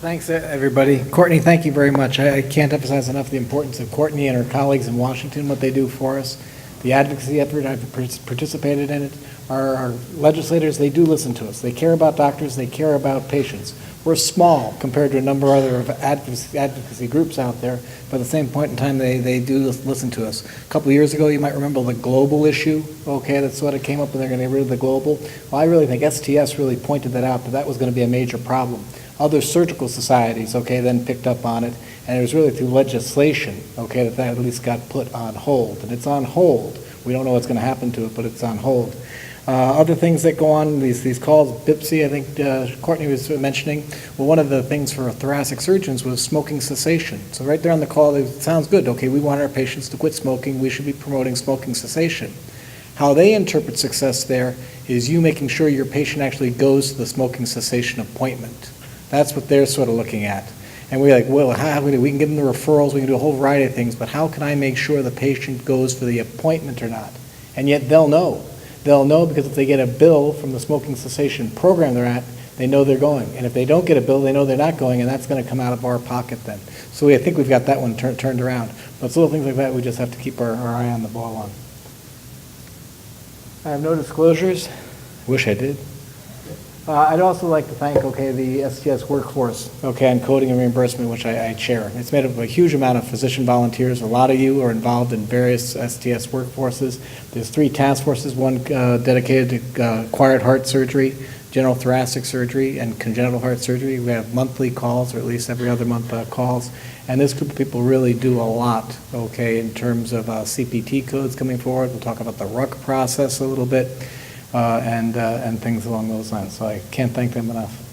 Thanks, everybody. Courtney, thank you very much. I can't emphasize enough the importance of Courtney and her colleagues in Washington, what they do for us. The advocacy effort, I've participated in it. Our legislators, they do listen to us. They care about doctors. They care about patients. We're small compared to a number of other advocacy groups out there, but at the same point in time, they do listen to us. A couple of years ago, you might remember the global issue, okay, that sort of came up and they're going to get rid of the global. Well, I really think STS really pointed that out, that was going to be a major problem. Other surgical societies, okay, then picked up on it, and it was really through legislation, okay, that at least got put on hold. And it's on hold. We don't know what's going to happen to it, but it's on hold. Other things that go on, these calls, BIPSI, I think Courtney was mentioning, well, one of the things for thoracic surgeons was smoking cessation. So right there on the call, it sounds good. Okay, we want our patients to quit smoking. We should be promoting smoking cessation. How they interpret success there is you making sure your patient actually goes to the smoking cessation appointment. That's what they're sort of looking at. And we're like, well, we can give them the referrals, we can do a whole variety of things, but how can I make sure the patient goes for the appointment or not? And yet they'll know. They'll know because if they get a bill from the smoking cessation program they're at, they know they're going. And if they don't get a bill, they know they're not going, and that's going to come out of our pocket then. So I think we've got that one turned around. But it's little things like that we just have to keep our eye on the ball on. I have no disclosures. Wish I did. I'd also like to thank, okay, the STS workforce, okay, on coding and reimbursement, which I chair. It's made up of a huge amount of physician volunteers. A lot of you are involved in various STS workforces. There's 3 task forces, one dedicated to acquired heart surgery, general thoracic surgery, and congenital heart surgery. We have monthly calls, or at least every other month calls. And this group of people really do a lot, okay, in terms of CPT codes coming forward. We'll talk about the RUC process a little bit. And things along those lines. So I can't thank them enough.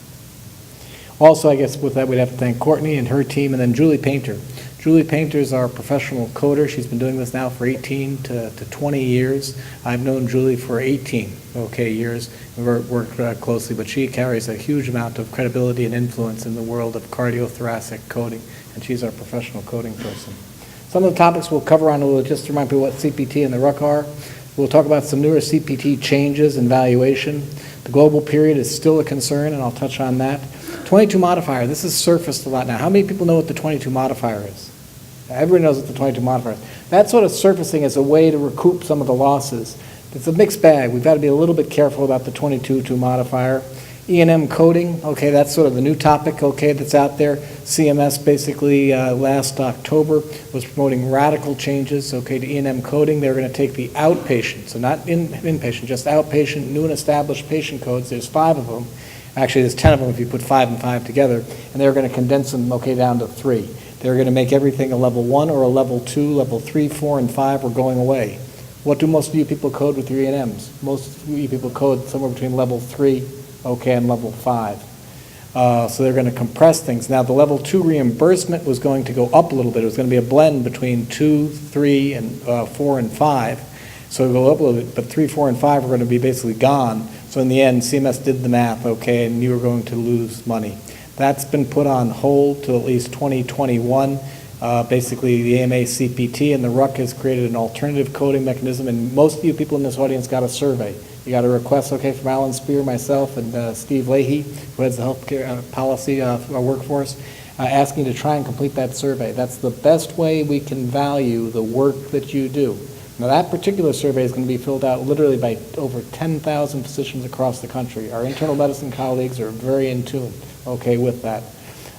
Also, I guess with that, we'd have to thank Courtney and her team, and then Julie Painter. Julie Painter is our professional coder. She's been doing this now for 18 to 20 years. I've known Julie for 18, years. We've worked closely, but she carries a huge amount of credibility and influence in the world of cardiothoracic coding, and she's our professional coding person. Some of the topics we'll cover on, we'll just remind people what CPT and the RUC are. We'll talk about some newer CPT changes and valuation. The global period is still a concern, and I'll touch on that. 22 modifier, this has surfaced a lot now. How many people know what the 22 modifier is? Everybody knows what the 22 modifier is. That's sort of surfacing as a way to recoup some of the losses. It's a mixed bag. We've got to be a little bit careful about the 22 modifier. E&M coding, okay, that's sort of the new topic, okay, that's out there. CMS basically last October was promoting radical changes, okay, to E&M coding. They're going to take the outpatient, so not inpatient, just outpatient, new and established patient codes. There's 5 of them. Actually, there's 10 of them if you put 5 and 5 together, and they're going to condense them, okay, down to 3. They're going to make everything a level 1 or a level 2, level 3, 4, and 5 are going away. What do most of you people code with your E&Ms? Most of you people code somewhere between level 3, okay, and level 5. So they're going to compress things. Now, the level 2 reimbursement was going to go up a little bit. It was going to be a blend between 2, 3, and 4, and 5. So it'll go up a little bit, but 3, 4, and 5 are going to be basically gone. So in the end, CMS did the math, okay, and you were going to lose money. That's been put on hold till at least 2021. Basically, the AMA CPT and the RUC has created an alternative coding mechanism, and most of you people in this audience got a survey. You got a request, okay, from Alan Spear, myself, and Steve Leahy, who heads the healthcare policy workforce, asking to try and complete that survey. That's the best way we can value the work that you do. Now, that particular survey is going to be filled out literally by over 10,000 physicians across the country. Our internal medicine colleagues are very in tune, okay, with that.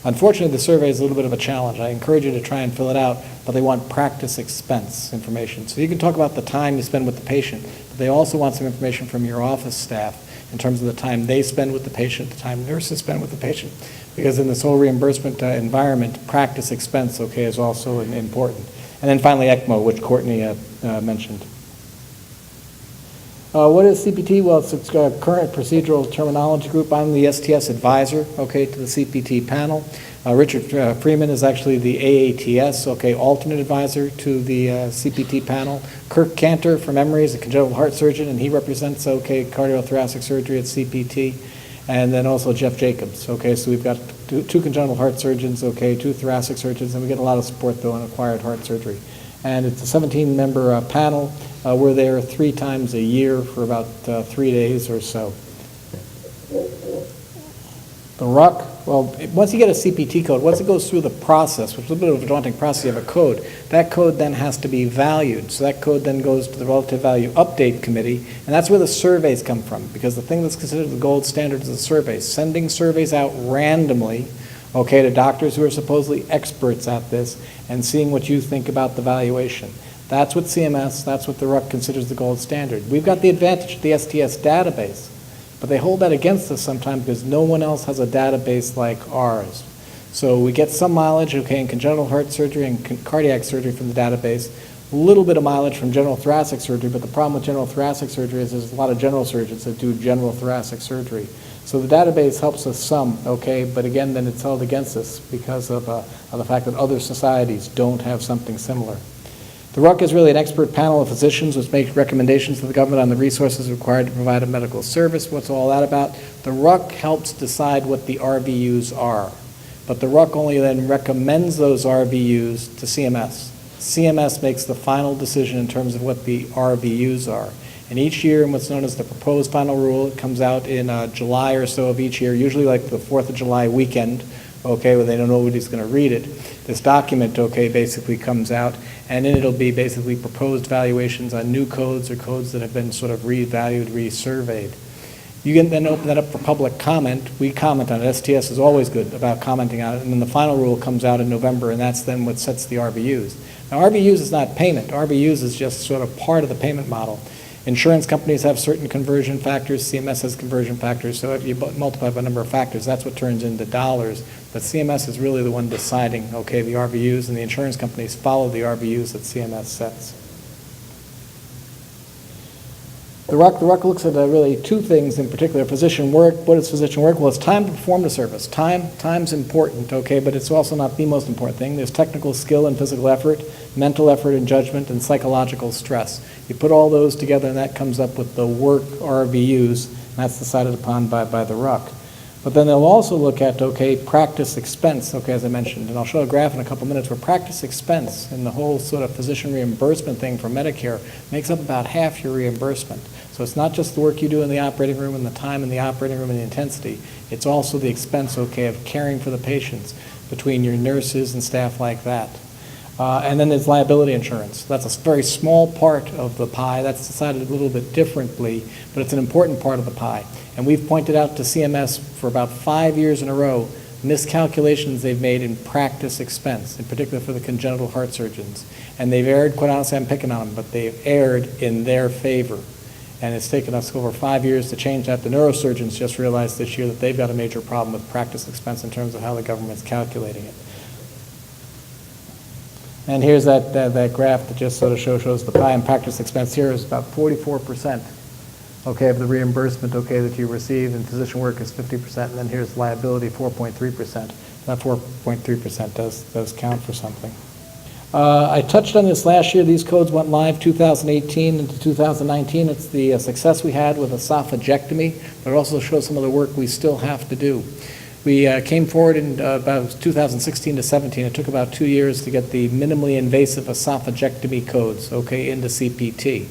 Unfortunately, the survey is a little bit of a challenge. I encourage you to try and fill it out, but they want practice expense information. So you can talk about the time you spend with the patient, but they also want some information from your office staff in terms of the time they spend with the patient, the time nurses spend with the patient, because in this whole reimbursement environment, practice expense, okay, is also important. And then finally, ECMO, which Courtney mentioned. What is CPT? Well, it's a current procedural terminology group. I'm the STS advisor, okay, to the CPT panel. Richard Freeman is actually the AATS, okay, alternate advisor to the CPT panel. Kirk Cantor from Emory is a congenital heart surgeon, and he represents, okay, cardiothoracic surgery at CPT. And then also Jeff Jacobs, okay, so we've got two congenital heart surgeons, okay, 2 thoracic surgeons, and we get a lot of support, though, in acquired heart surgery. And it's a 17-member panel. We're there 3 times a year for about 3 days or so. The RUC, Well, once you get a CPT code, once it goes through the process, which is a bit of a daunting process, you have a code, that code then has to be valued. So that code then goes to the Relative Value Update Committee, and that's where the surveys come from, because the thing that's considered the gold standard is the surveys. Sending surveys out randomly, okay, to doctors who are supposedly experts at this, and seeing what you think about the valuation. That's what CMS, that's what the RUC considers the gold standard. We've got the advantage of the STS database, but they hold that against us sometimes because no one else has a database like ours. So we get some mileage, okay, in congenital heart surgery and cardiac surgery from the database, a little bit of mileage from general thoracic surgery, but the problem with general thoracic surgery is there's a lot of general surgeons that do general thoracic surgery. So the database helps us some, okay, but again, then it's held against us because of the fact that other societies don't have something similar. The RUC is really an expert panel of physicians which make recommendations to the government on the resources required to provide a medical service. What's all that about? The RUC helps decide what the RVUs are, but the RUC only then recommends those RVUs to CMS. CMS makes the final decision in terms of what the RVUs are. And each year, in what's known as the proposed final rule, it comes out in July or so of each year, usually like the 4th of July weekend, okay, when they don't know nobody's going to read it. This document, okay, basically comes out, and then it'll be basically proposed valuations on new codes or codes that have been sort of revalued, resurveyed. You can then open that up for public comment. We comment on it. STS is always good about commenting on it, and then the final rule comes out in November, and that's then what sets the RVUs. Now, RVUs is not payment. RVUs is just sort of part of the payment model. Insurance companies have certain conversion factors. CMS has conversion factors. So if you multiply by a number of factors, that's what turns into dollars. But CMS is really the one deciding, okay, the RVUs, and the insurance companies follow the RVUs that CMS sets. The RUC looks at really two things in particular: physician work. What is physician work? Well, it's time to perform the service. Time's important, okay, but it's also not the most important thing. There's technical skill and physical effort, mental effort and judgment, and psychological stress. You put all those together, and that comes up with the work RVUs, and that's decided upon by the RUC. But then they'll also look at, okay, practice expense, okay, as I mentioned, and I'll show a graph in a couple minutes where practice expense and the whole sort of physician reimbursement thing for Medicare makes up about half your reimbursement. So it's not just the work you do in the operating room and the time in the operating room and the intensity, it's also the expense, okay, of caring for the patients between your nurses and staff like that. And then there's liability insurance. That's a very small part of the pie. That's decided a little bit differently, but it's an important part of the pie. And we've pointed out to CMS for about 5 years in a row miscalculations they've made in practice expense, in particular for the congenital heart surgeons. And they've erred, quite honestly, I'm picking on them, but they've erred in their favor. And it's taken us over 5 years to change that. The neurosurgeons just realized this year that they've got a major problem with practice expense in terms of how the government's calculating it. And here's that graph that just sort of shows the pie and practice expense. Here is about 44%, okay, of the reimbursement, okay, that you receive, and physician work is 50%, and then here's liability, 4.3%. That 4.3% does count for something. I touched on this last year. These codes went live 2018 into 2019. It's the success we had with esophagectomy, but it also shows some of the work we still have to do. We came forward in about 2016 to 17. It took about 2 years to get the minimally invasive esophagectomy codes, okay, into CPT.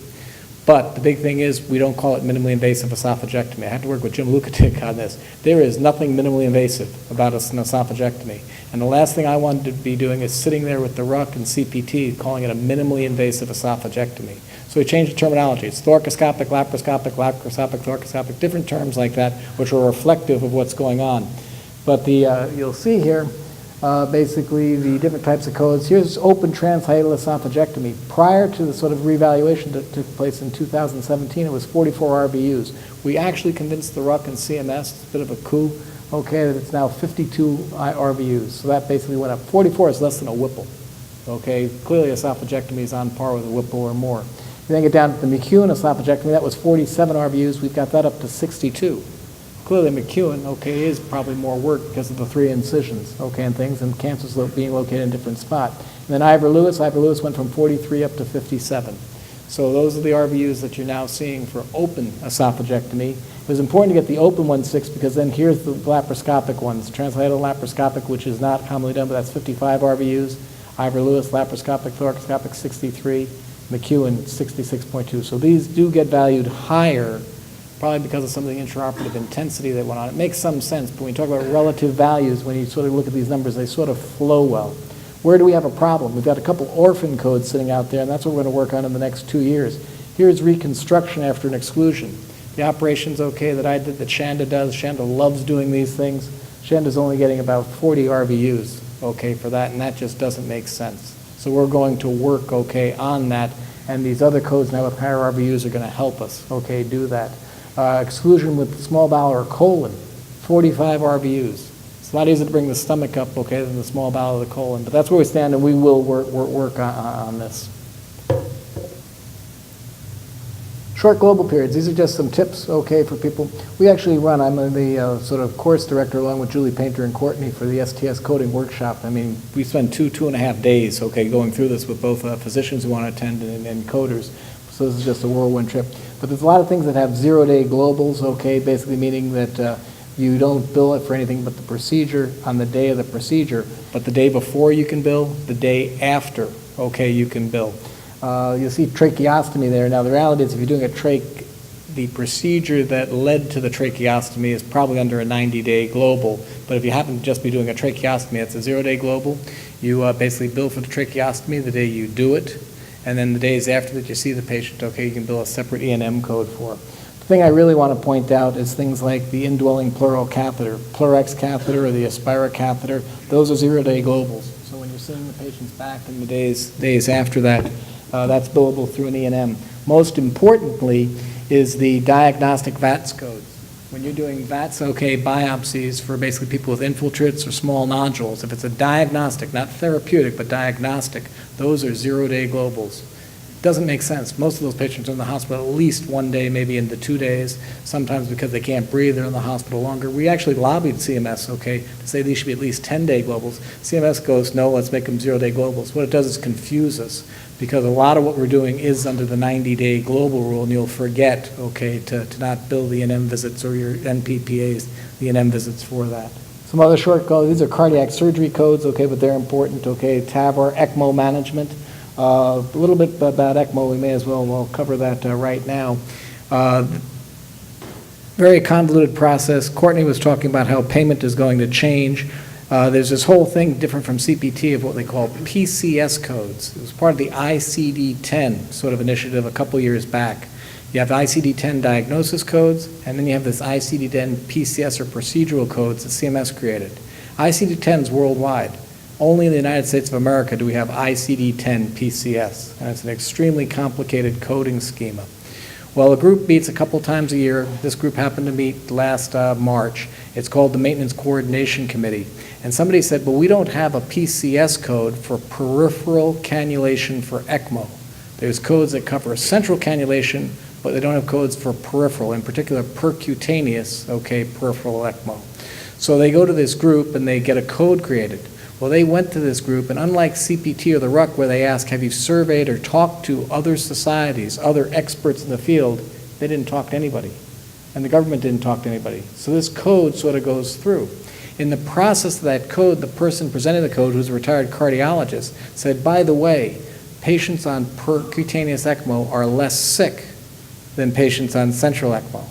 But the big thing is we don't call it minimally invasive esophagectomy. I had to work with Jim Lukatic on this. There is nothing minimally invasive about an esophagectomy. And the last thing I wanted to be doing is sitting there with the RUC and CPT calling it a minimally invasive esophagectomy. So we changed the terminology. It's thoracoscopic, thoracoscopic, different terms like that, which are reflective of what's going on. But you'll see here, basically the different types of codes. Here's open transhiatal esophagectomy. Prior to the sort of revaluation that took place in 2017, it was 44 RVUs. We actually convinced the RUC and CMS, it's a bit of a coup, okay, that it's now 52 RVUs. So that basically went up. 44 is less than a Whipple. Okay, clearly esophagectomy is on par with a Whipple or more. You then get down to the McEwen esophagectomy, that was 47 RVUs. We've got that up to 62. Clearly McEwen, okay, is probably more work because of the 3 incisions, okay, and things, and cancers being located in a different spot. And then Ivor-Lewis went from 43 up to 57. So those are the RVUs that you're now seeing for open esophagectomy. It was important to get the open ones fixed because then here's the laparoscopic ones. Transhiatal laparoscopic, which is not commonly done, but that's 55 RVUs. Ivor-Lewis laparoscopic, thoracoscopic 63, McEwen 66.2. So these do get valued higher probably because of some of the intraoperative intensity that went on. It makes some sense, but when you talk about relative values, when you sort of look at these numbers, they sort of flow well. Where do we have a problem? We've got a couple orphan codes sitting out there, and that's what we're going to work on in the next 2 years. Here's reconstruction after an exclusion. The operation's okay that I did, that Shanda does. Shanda loves doing these things. Shanda's only getting about 40 RVUs, okay, for that, and that just doesn't make sense. So we're going to work, okay, on that, and these other codes now with higher RVUs are going to help us, okay, do that. Exclusion with small bowel or colon, 45 RVUs. It's a lot easier to bring the stomach up, okay, than the small bowel or the colon, but that's where we stand, and we will work on this. Short global periods. These are just some tips, okay, for people. We actually run, I'm the sort of course director along with Julie Painter and Courtney for the STS coding workshop. I mean, we spend 2.5 days, okay, going through this with both physicians who want to attend and coders. So this is just a whirlwind trip. But there's a lot of things that have 0-day globals, okay, basically meaning that you don't bill it for anything but the procedure on the day of the procedure, but the day before you can bill, the day after, okay, you can bill. You'll see tracheostomy there. Now, the reality is if you're doing a trach, the procedure that led to the tracheostomy is probably under a 90-day global, but if you happen to just be doing a tracheostomy, it's a 0-day global. You basically bill for the tracheostomy the day you do it, and then the days after that you see the patient, okay, you can bill a separate E&M code for. The thing I really want to point out is things like the indwelling pleural catheter, Pleurex catheter or the Aspira catheter. Those are 0-day globals. So when you're seeing the patient's back in the days after that, that's billable through an E&M. Most importantly is the diagnostic VATS codes. When you're doing VATS, okay, biopsies for basically people with infiltrates or small nodules, if it's a diagnostic, not therapeutic, but diagnostic, those are 0-day globals. Doesn't make sense. Most of those patients are in the hospital at least 1 day, maybe into 2 days. Sometimes because they can't breathe, they're in the hospital longer. We actually lobbied CMS, okay, to say these should be at least 10-day globals. CMS goes, no, let's make them 0-day globals. What it does is confuse us, because a lot of what we're doing is under the 90-day global rule, and you'll forget, okay, to not bill the NM visits or your NPPAs, the NM visits for that. Some other short codes, these are cardiac surgery codes, okay, but they're important, okay, TAVR, ECMO management. A little bit about ECMO, we may as well cover that right now. Very convoluted process. Courtney was talking about how payment is going to change. There's this whole thing different from CPT of what they call PCS codes. It was part of the ICD-10 sort of initiative a couple years back. You have ICD-10 diagnosis codes, and then you have this ICD-10 PCS or procedural codes that CMS created. ICD-10 is worldwide. Only in the United States of America do we have ICD-10 PCS, and it's an extremely complicated coding schema. Well, a group meets a couple times a year. This group happened to meet last March. It's called the Maintenance Coordination Committee. And somebody said, well, we don't have a PCS code for peripheral cannulation for ECMO. There's codes that cover central cannulation, but they don't have codes for peripheral, in particular percutaneous, okay, peripheral ECMO. So they go to this group and they get a code created. Well, they went to this group, and unlike CPT or the RUC, where they ask, have you surveyed or talked to other societies, other experts in the field, they didn't talk to anybody. And the government didn't talk to anybody. So this code sort of goes through. In the process of that code, the person presenting the code, who's a retired cardiologist, said, by the way, patients on percutaneous ECMO are less sick than patients on central ECMO.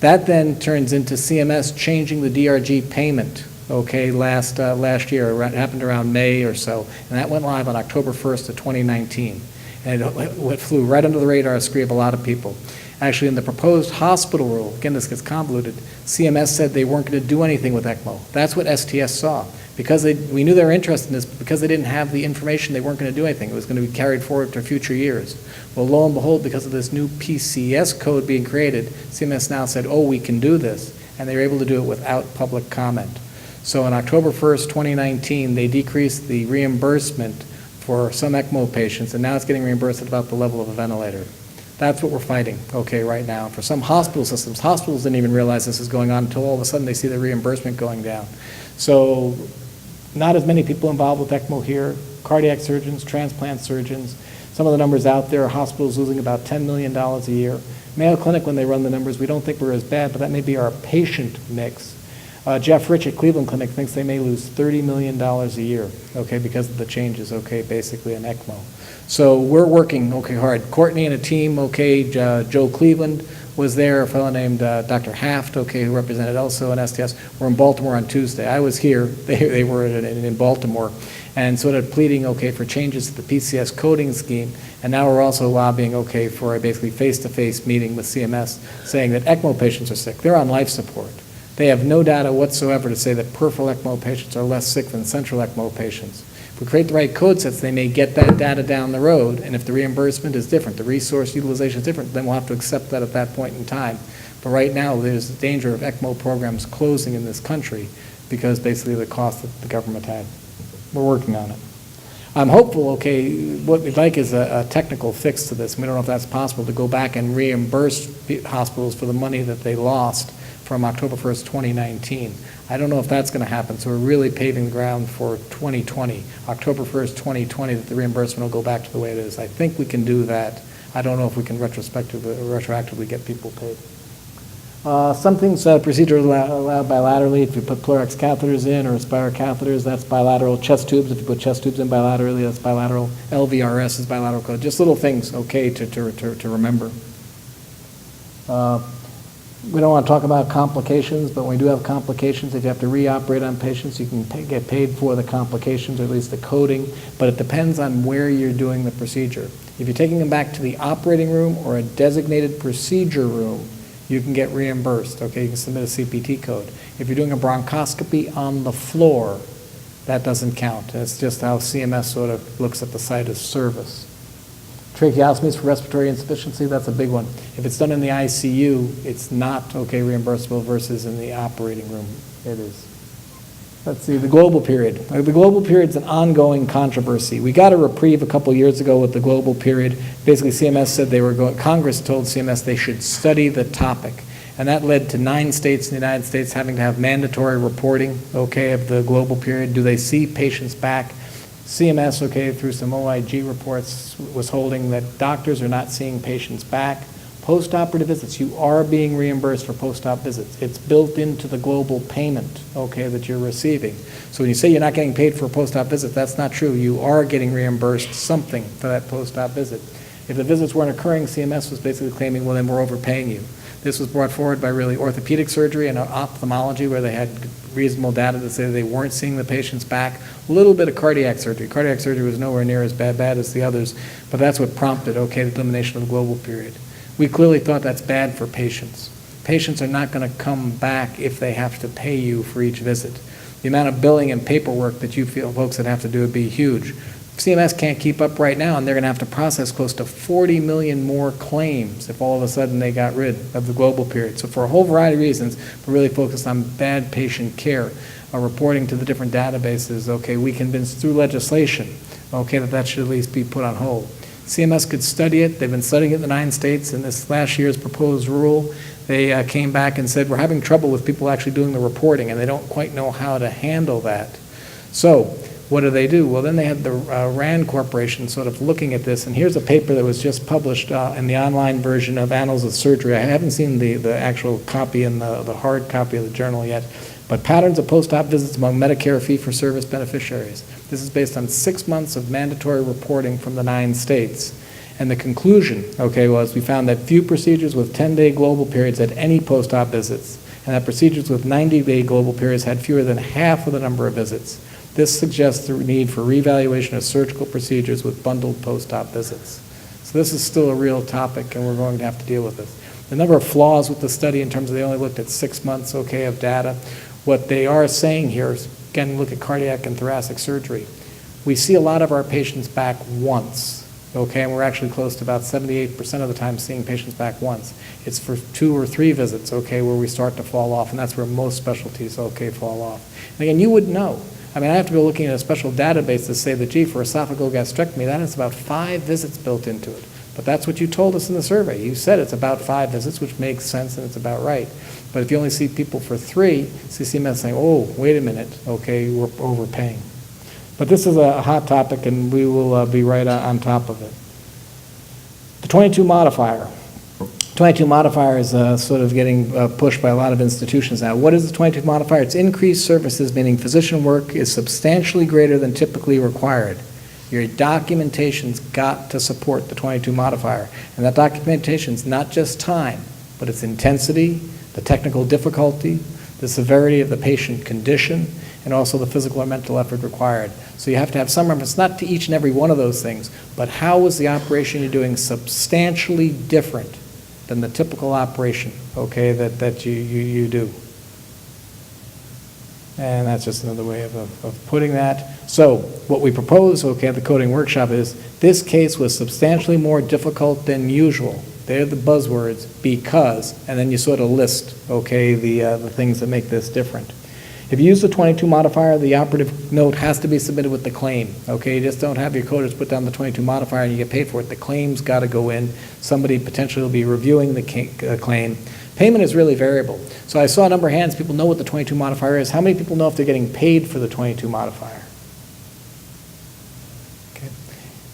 That then turns into CMS changing the DRG payment, okay, last year. It happened around May or so, and that went live on October 1st of 2019. And it flew right under the radar screen of a lot of people. Actually, in the proposed hospital rule, again, this gets convoluted, CMS said they weren't going to do anything with ECMO. That's what STS saw. Because we knew they were interested in this, but because they didn't have the information, they weren't going to do anything. It was going to be carried forward to future years. Well, lo and behold, because of this new PCS code being created, CMS now said, oh, we can do this, and they were able to do it without public comment. So on October 1st, 2019, they decreased the reimbursement for some ECMO patients, and now it's getting reimbursed at about the level of a ventilator. That's what we're fighting, okay, right now. For some hospital systems, hospitals didn't even realize this is going on until all of a sudden they see the reimbursement going down. So not as many people involved with ECMO here, cardiac surgeons, transplant surgeons. Some of the numbers out there, hospitals losing about $10 million a year. Mayo Clinic, when they run the numbers, we don't think we're as bad, but that may be our patient mix. Jeff Rich at Cleveland Clinic thinks they may lose $30 million a year, okay, because of the changes, okay, basically in ECMO. So we're working, okay, hard. Courtney and a team, okay, Joe Cleveland, was there, a fellow named Dr. Haft, okay, who represented also in STS, were in Baltimore on Tuesday. I was here, they were in Baltimore, and sort of pleading, okay, for changes to the PCS coding scheme, and now we're also lobbying, okay, for a basically face-to-face meeting with CMS, saying that ECMO patients are sick. They're on life support. They have no data whatsoever to say that peripheral ECMO patients are less sick than central ECMO patients. If we create the right code sets, they may get that data down the road, and if the reimbursement is different, the resource utilization is different, then we'll have to accept that at that point in time. But right now, there's the danger of ECMO programs closing in this country because basically of the cost that the government had. We're working on it. I'm hopeful, okay, what we'd like is a technical fix to this. We don't know if that's possible to go back and reimburse hospitals for the money that they lost from October 1st, 2019. I don't know if that's going to happen, so we're really paving the ground for 2020, October 1st, 2020, that the reimbursement will go back to the way it is. I think we can do that. I don't know if we can retroactively get people paid. Some things, procedures allowed bilaterally. If you put Pleurax catheters in or Aspire catheters, that's bilateral. Chest tubes, if you put chest tubes in bilaterally, that's bilateral. LVRS is bilateral code. Just little things, okay, to remember. We don't want to talk about complications, but when we do have complications, if you have to reoperate on patients, you can get paid for the complications, or at least the coding, but it depends on where you're doing the procedure. If you're taking them back to the operating room or a designated procedure room, you can get reimbursed, okay? You can submit a CPT code. If you're doing a bronchoscopy on the floor, that doesn't count. It's just how CMS sort of looks at the site as service. Tracheostomies for respiratory insufficiency, that's a big one. If it's done in the ICU, it's not, okay, reimbursable versus in the operating room, it is. Let's see, the global period. The global period is an ongoing controversy. We got a reprieve a couple years ago with the global period. Basically, CMS said they were going, Congress told CMS they should study the topic. And that led to 9 states in the United States having to have mandatory reporting, okay, of the global period. Do they see patients back? CMS, okay, through some OIG reports, was holding that doctors are not seeing patients back. Post-operative visits, you are being reimbursed for post-op visits. It's built into the global payment, okay, that you're receiving. So when you say you're not getting paid for a post-op visit, that's not true. You are getting reimbursed something for that post-op visit. If the visits weren't occurring, CMS was basically claiming, well, then we're overpaying you. This was brought forward by really orthopedic surgery and ophthalmology, where they had reasonable data to say they weren't seeing the patients back. A little bit of cardiac surgery. Cardiac surgery was nowhere near as bad as the others, but that's what prompted, okay, the elimination of the global period. We clearly thought that's bad for patients. Patients are not going to come back if they have to pay you for each visit. The amount of billing and paperwork that you feel folks would have to do would be huge. CMS can't keep up right now, and they're going to have to process close to 40 million more claims if all of a sudden they got rid of the global period. So for a whole variety of reasons, we're really focused on bad patient care, reporting to the different databases. Okay, we convinced through legislation, okay, that should at least be put on hold. CMS could study it. They've been studying it in the 9 states. In this last year's proposed rule, they came back and said, we're having trouble with people actually doing the reporting, and they don't quite know how to handle that. So what do? Well, then they had the RAND Corporation sort of looking at this, and here's a paper that was just published in the online version of Annals of Surgery. I haven't seen the actual copy in the hard copy of the journal yet, but patterns of post-op visits among Medicare fee-for-service beneficiaries. This is based on 6 months of mandatory reporting from the 9 states. And the conclusion, okay, was we found that few procedures with 10-day global periods had any post-op visits, and that procedures with 90-day global periods had fewer than half of the number of visits. This suggests the need for reevaluation of surgical procedures with bundled post-op visits. So this is still a real topic, and we're going to have to deal with this. The number of flaws with the study in terms of they only looked at 6 months, okay, of data. What they are saying here is, again, look at cardiac and thoracic surgery. We see a lot of our patients back once, okay, and we're actually close to about 78% of the time seeing patients back once. It's for 2 or 3 visits, okay, where we start to fall off, and that's where most specialties, okay, fall off. And again, you would know. I mean, I have to be looking at a special database to say that, gee, for esophageal gastrectomy, that has about 5 visits built into it. But that's what you told us in the survey. You said it's about 5 visits, which makes sense and it's about right. But if you only see people for 3, CMS saying, oh, wait a minute, okay, we're overpaying. But this is a hot topic, and we will be right on top of it. The 22 modifier. 22 modifier is sort of getting pushed by a lot of institutions now. What is the 22 modifier? It's increased services, meaning physician work is substantially greater than typically required. Your documentation's got to support the 22 modifier. And that documentation's not just time, but but its intensity, the technical difficulty, the severity of the patient condition, and also the physical or mental effort required. So you have to have some reference, not to each and every one of those things, but how is the operation you're doing substantially different than the typical operation, okay, that you do. And that's just another way of putting that. So what we propose, okay, at the coding workshop is this case was substantially more difficult than usual. They're the buzzwords, because, and then you sort of list, okay, the things that make this different. If you use the 22 modifier, the operative note has to be submitted with the claim, okay? You just don't have your coders put down the 22 modifier and you get paid for it. The claim's got to go in. Somebody potentially will be reviewing the claim. Payment is really variable. So I saw a number of hands, people know what the 22 modifier is. How many people know if they're getting paid for the 22 modifier? Okay.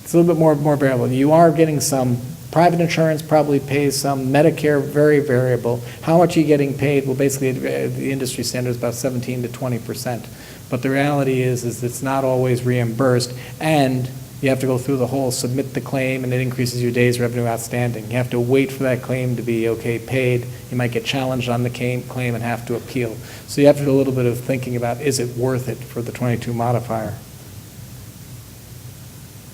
It's a little bit more variable. You are getting some. Private insurance probably pays some. Medicare, very variable. How much are you getting paid? Well, basically, the industry standard is about 17 to 20%. But the reality is it's not always reimbursed, and you have to go through the whole submit the claim, and it increases your days revenue outstanding. You have to wait for that claim to be, okay, paid. You might get challenged on the claim and have to appeal. So you have to do a little bit of thinking about, is it worth it for the 22 modifier?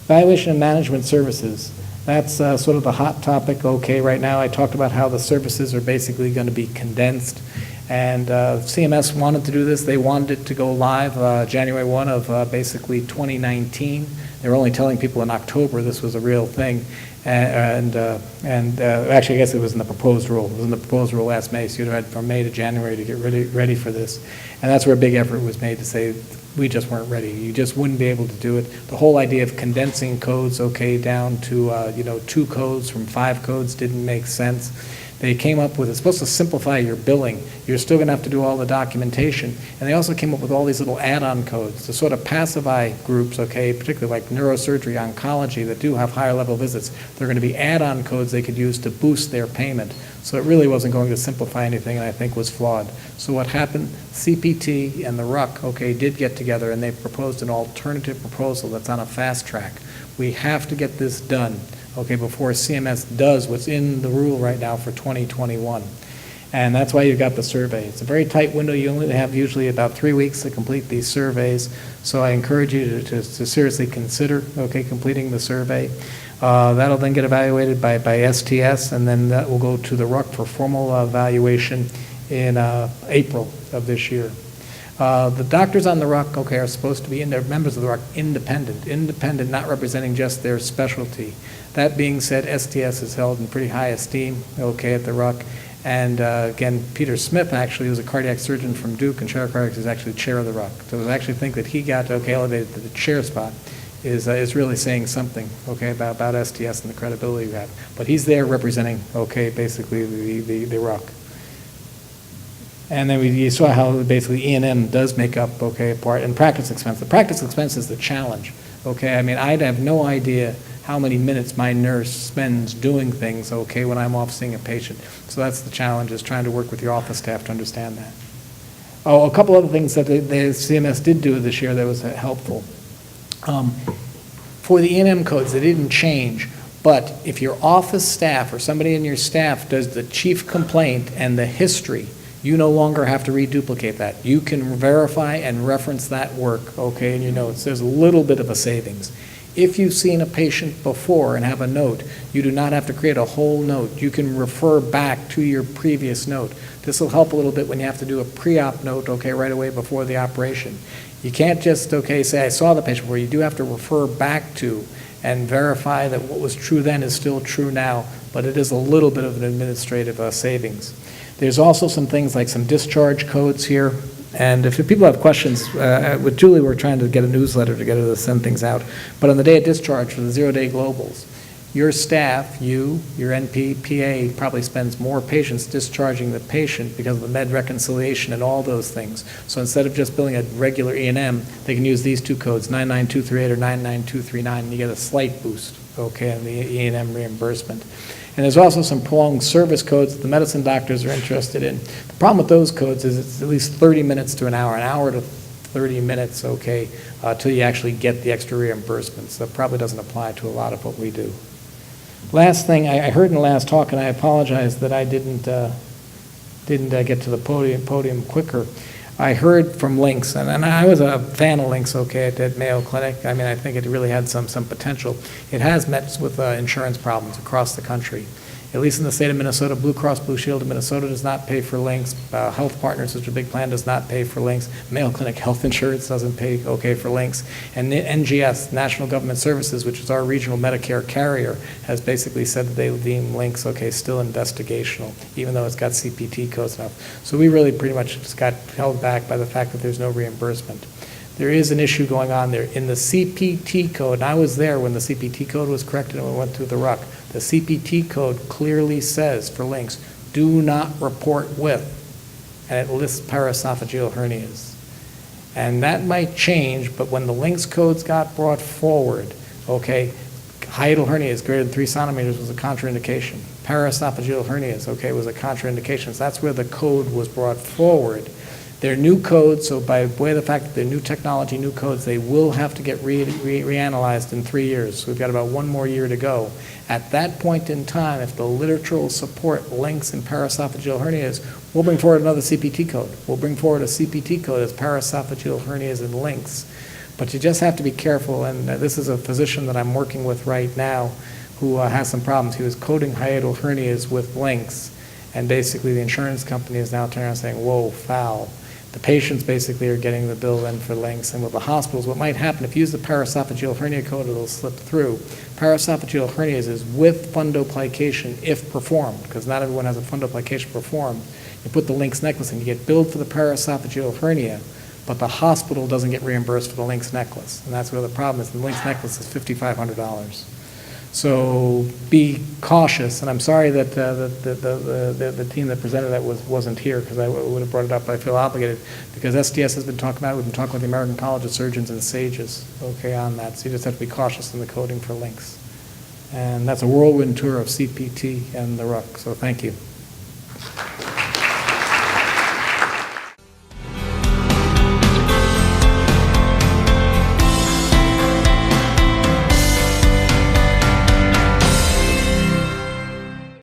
Valuation and management services. That's sort of the hot topic, okay, right now. I talked about how the services are basically going to be condensed. And CMS wanted to do this. They wanted it to go live January 1 of basically 2019. They were only telling people in October this was a real thing. Actually, I guess it was in the proposed rule. It was in the proposed rule last May, so you'd have had from May to January to get ready for this. And that's where a big effort was made to say, we just weren't ready. You just wouldn't be able to do it. The whole idea of condensing codes, okay, down to 2 codes from 5 codes didn't make sense. They came up with, it's supposed to simplify your billing. You're still going to have to do all the documentation. And they also came up with all these little add-on codes to sort of pacify groups, okay, particularly like neurosurgery, oncology, that do have higher level visits. They're going to be add-on codes they could use to boost their payment. So it really wasn't going to simplify anything, and I think was flawed. So what happened, CPT and the RUC, okay, did get together, and they proposed an alternative proposal that's on a fast track. We have to get this done, okay, before CMS does what's in the rule right now for 2021. And that's why you've got the survey. It's a very tight window. You only have usually about 3 weeks to complete these surveys. So I encourage you to seriously consider, okay, completing the survey. That'll then get evaluated by STS, and then that will go to the RUC for formal evaluation in April of this year. The doctors on the RUC, okay, are supposed to be members of the RUC independent, not representing just their specialty. That being said, STS is held in pretty high esteem, okay, at the RUC. And again, Peter Smith, actually, who's a cardiac surgeon from Duke, and chair of cardiac, is actually chair of the RUC. So to actually think that he got, okay, elevated to the chair spot is really saying something, okay, about STS and the credibility we have. But he's there representing, okay, basically the RUC. And then you saw how basically E&M does make up, okay, a part, and practice expense. The practice expense is the challenge, okay? I mean, I'd have no idea how many minutes my nurse spends doing things, okay, when I'm off seeing a patient. So that's the challenge, is trying to work with your office staff to understand that. Oh, a couple other things that the CMS did do this year that was helpful. For the E&M codes, they didn't change, but if your office staff or somebody in your staff does the chief complaint and the history, you no longer have to reduplicate that. You can verify and reference that work, okay, in your notes. There's a little bit of a savings. If you've seen a patient before and have a note, you do not have to create a whole note. You can refer back to your previous note. This will help a little bit when you have to do a pre-op note, okay, right away before the operation. You can't just, okay, say I saw the patient before. You do have to refer back to and verify that what was true then is still true now, but it is a little bit of an administrative savings. There's also some things like some discharge codes here. And if people have questions, with Julie, we're trying to get a newsletter together to send things out. But on the day of discharge for the zero-day globals, your staff, your NP, PA, probably spends more patients discharging the patient because of the med reconciliation and all those things. So instead of just billing a regular E&M, they can use these 2 codes, 99238 or 99239, and you get a slight boost, okay, on the E&M reimbursement. And there's also some prolonged service codes that the medicine doctors are interested in. The problem with those codes is it's at least 30 minutes to an hour to 30 minutes, okay, till you actually get the extra reimbursements. That probably doesn't apply to a lot of what we do. Last thing, I heard in the last talk, and I apologize that I didn't get to the podium quicker. I heard from Lynx, and I was a fan of Lynx, okay, at Mayo Clinic. I mean, I think it really had some potential. It has met with insurance problems across the country. At least in the state of Minnesota, Blue Cross Blue Shield of Minnesota does not pay for Lynx. Health Partners, which is a big plan, does not pay for Lynx. Mayo Clinic Health Insurance doesn't pay okay for Lynx. And the NGS, National Government Services, which is our regional Medicare carrier, has basically said that they deem Lynx, okay, still investigational, even though it's got CPT codes now. So we really pretty much just got held back by the fact that there's no reimbursement. There is an issue going on there. In the CPT code, and I was there when the CPT code was corrected and we went through the RUC, the CPT code clearly says for Lynx, do not report with, and it lists paraesophageal hernias. And that might change, but when the Lynx codes got brought forward, okay, hiatal hernias greater than 3 centimeters was a contraindication. Paraesophageal hernias, okay, was a contraindication. So that's where the code was brought forward. They're new codes, so by way of the fact that they're new technology, new codes, they will have to get reanalyzed in 3 years. So we've got about 1 more year to go. At that point in time, if the literature will support Lynx and paraesophageal hernias, we'll bring forward another CPT code. We'll bring forward a CPT code as paraesophageal hernias and Lynx. But you just have to be careful, and this is a physician that I'm working with right now who has some problems. He was coding hiatal hernias with Lynx, and basically the insurance company is now turning around saying, whoa, foul. The patients basically are getting the bill then for Lynx, and with the hospitals, what might happen, if you use the paraesophageal hernia code, it'll slip through. Paraesophageal hernias is with fundoplication if performed, because not everyone has a fundoplication performed. You put the Lynx necklace in, you get billed for the paraesophageal hernia, but the hospital doesn't get reimbursed for the Lynx necklace, and that's where the problem is. The Lynx necklace is $5,500. So be cautious, and I'm sorry that the team that presented that wasn't here, because I would have brought it up, but I feel obligated, because SDS has been talking about it. We've been talking with the American College of Surgeons and SAGES, okay, on that. So you just have to be cautious in the coding for Lynx. And that's a whirlwind tour of CPT and the RUC, so thank you.